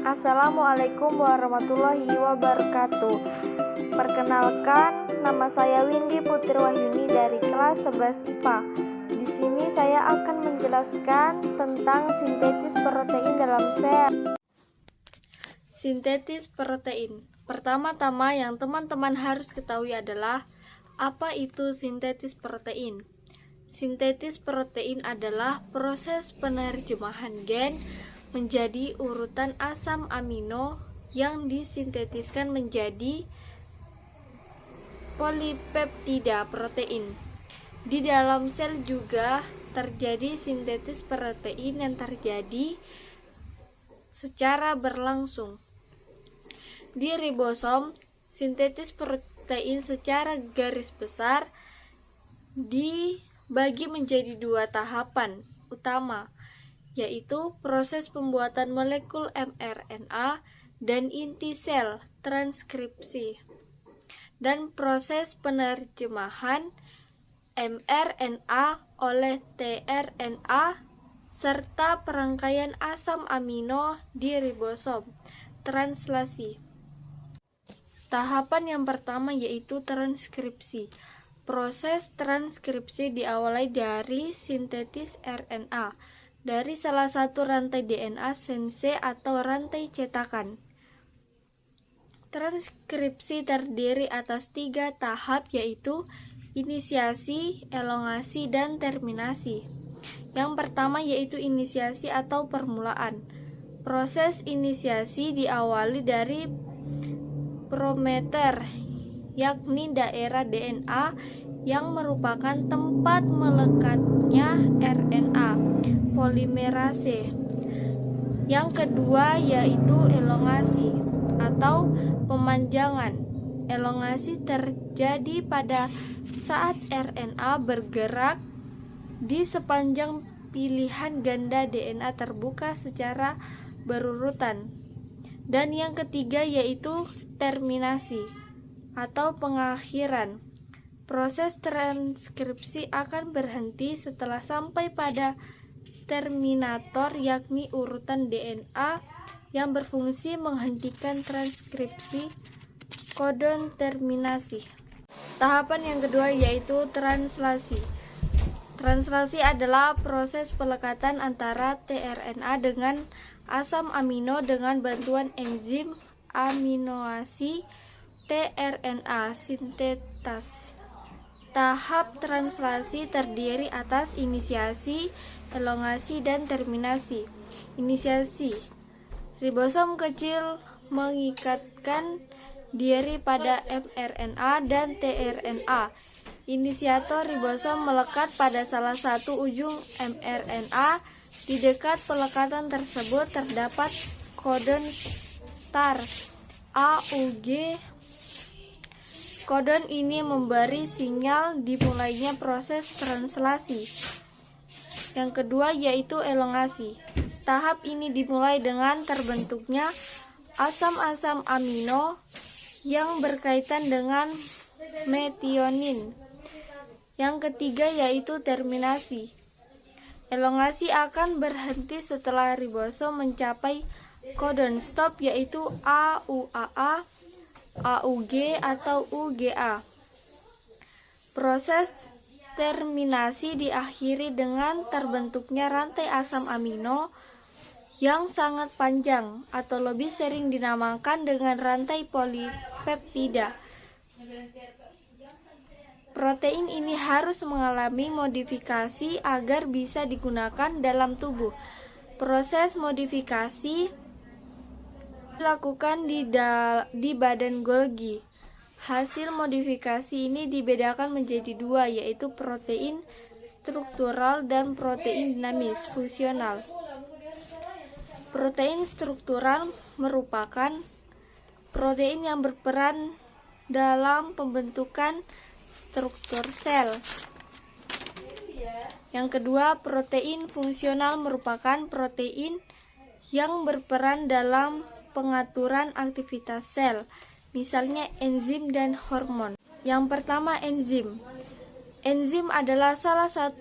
Assalamualaikum warahmatullahi wabarakatuh. Perkenalkan, nama saya Windy Putri Wahyuni dari kelas 11 IPA. Di sini saya akan menjelaskan tentang sintetis protein dalam sel. Sintetis protein. Pertama-tama yang teman-teman harus ketahui adalah apa itu sintetis protein. Sintetis protein adalah proses penerjemahan gen menjadi urutan asam amino yang disintetiskan menjadi polipeptida protein. Di dalam sel juga terjadi sintetis protein yang terjadi secara berlangsung. Di ribosom, sintetis protein secara garis besar dibagi menjadi dua tahapan utama, yaitu proses pembuatan molekul mRNA dan inti sel transkripsi, dan proses penerjemahan mRNA oleh tRNA, serta perangkaian asam amino di ribosom, translasi. Tahapan yang pertama yaitu transkripsi. Proses transkripsi diawali dari sintesis RNA dari salah satu rantai DNA sense atau rantai cetakan. Transkripsi terdiri atas 3 tahap, yaitu inisiasi, elongasi, dan terminasi. Yang pertama yaitu inisiasi atau permulaan. Proses inisiasi diawali dari promoter, yakni daerah DNA yang merupakan tempat melekatnya RNA polimerase. Yang kedua yaitu elongasi atau pemanjangan. Elongasi terjadi pada saat RNA bergerak di sepanjang pilihan ganda DNA terbuka secara berurutan. Dan yang ketiga yaitu terminasi atau pengakhiran. Proses transkripsi akan berhenti setelah sampai pada terminator, yakni urutan DNA yang berfungsi menghentikan transkripsi kodon terminasi. Tahapan yang kedua yaitu translasi. Translasi adalah proses pelekatan antara tRNA dengan asam amino dengan bantuan enzim aminoasi tRNA sintetase. Tahap translasi terdiri atas inisiasi, elongasi, dan terminasi. Inisiasi. Ribosom kecil mengikatkan diri pada mRNA dan tRNA. Inisiator ribosom melekat pada salah satu ujung mRNA. Di dekat pelekatan tersebut terdapat kodon star AUG. Kodon ini memberi sinyal dimulainya proses translasi. Yang kedua yaitu elongasi. Tahap ini dimulai dengan terbentuknya asam-asam amino yang berkaitan dengan metionin. Yang ketiga yaitu terminasi. Elongasi akan berhenti setelah ribosom mencapai kodon stop yaitu AUAA, AUG atau UGA. Proses terminasi diakhiri dengan terbentuknya rantai asam amino yang sangat panjang atau lebih sering dinamakan dengan rantai polipeptida. Protein ini harus mengalami modifikasi agar bisa digunakan dalam tubuh. Proses modifikasi dilakukan di badan Golgi. Hasil modifikasi ini dibedakan menjadi dua, yaitu protein struktural dan protein dinamis fungsional. Protein struktural merupakan protein yang berperan dalam pembentukan struktur sel. Yang kedua, protein fungsional merupakan protein yang berperan dalam pengaturan aktivitas sel, misalnya enzim dan hormon. Yang pertama, enzim. Enzim adalah salah satu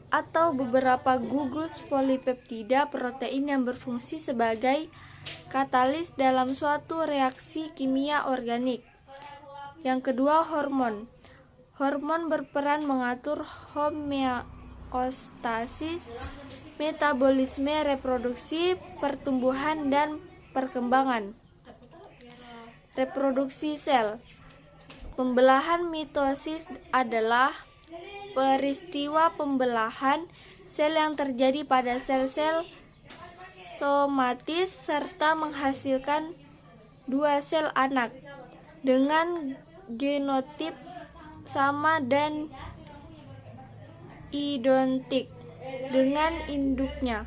atau beberapa gugus polipeptida protein yang berfungsi sebagai katalis dalam suatu reaksi kimia organik. Yang kedua, hormon. Hormon berperan mengatur homeostasis, metabolisme, reproduksi, pertumbuhan, dan perkembangan. Reproduksi sel. Pembelahan mitosis adalah peristiwa pembelahan sel yang terjadi pada sel-sel somatis serta menghasilkan dua sel anak dengan genotip sama dan identik dengan induknya.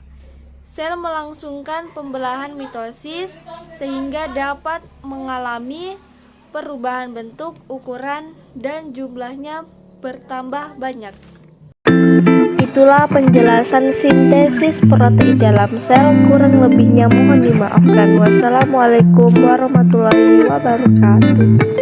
Sel melangsungkan pembelahan mitosis sehingga dapat mengalami perubahan bentuk, ukuran, dan jumlahnya bertambah banyak. Itulah penjelasan sintesis protein dalam sel, kurang lebihnya mohon dimaafkan. Wassalamualaikum warahmatullahi wabarakatuh.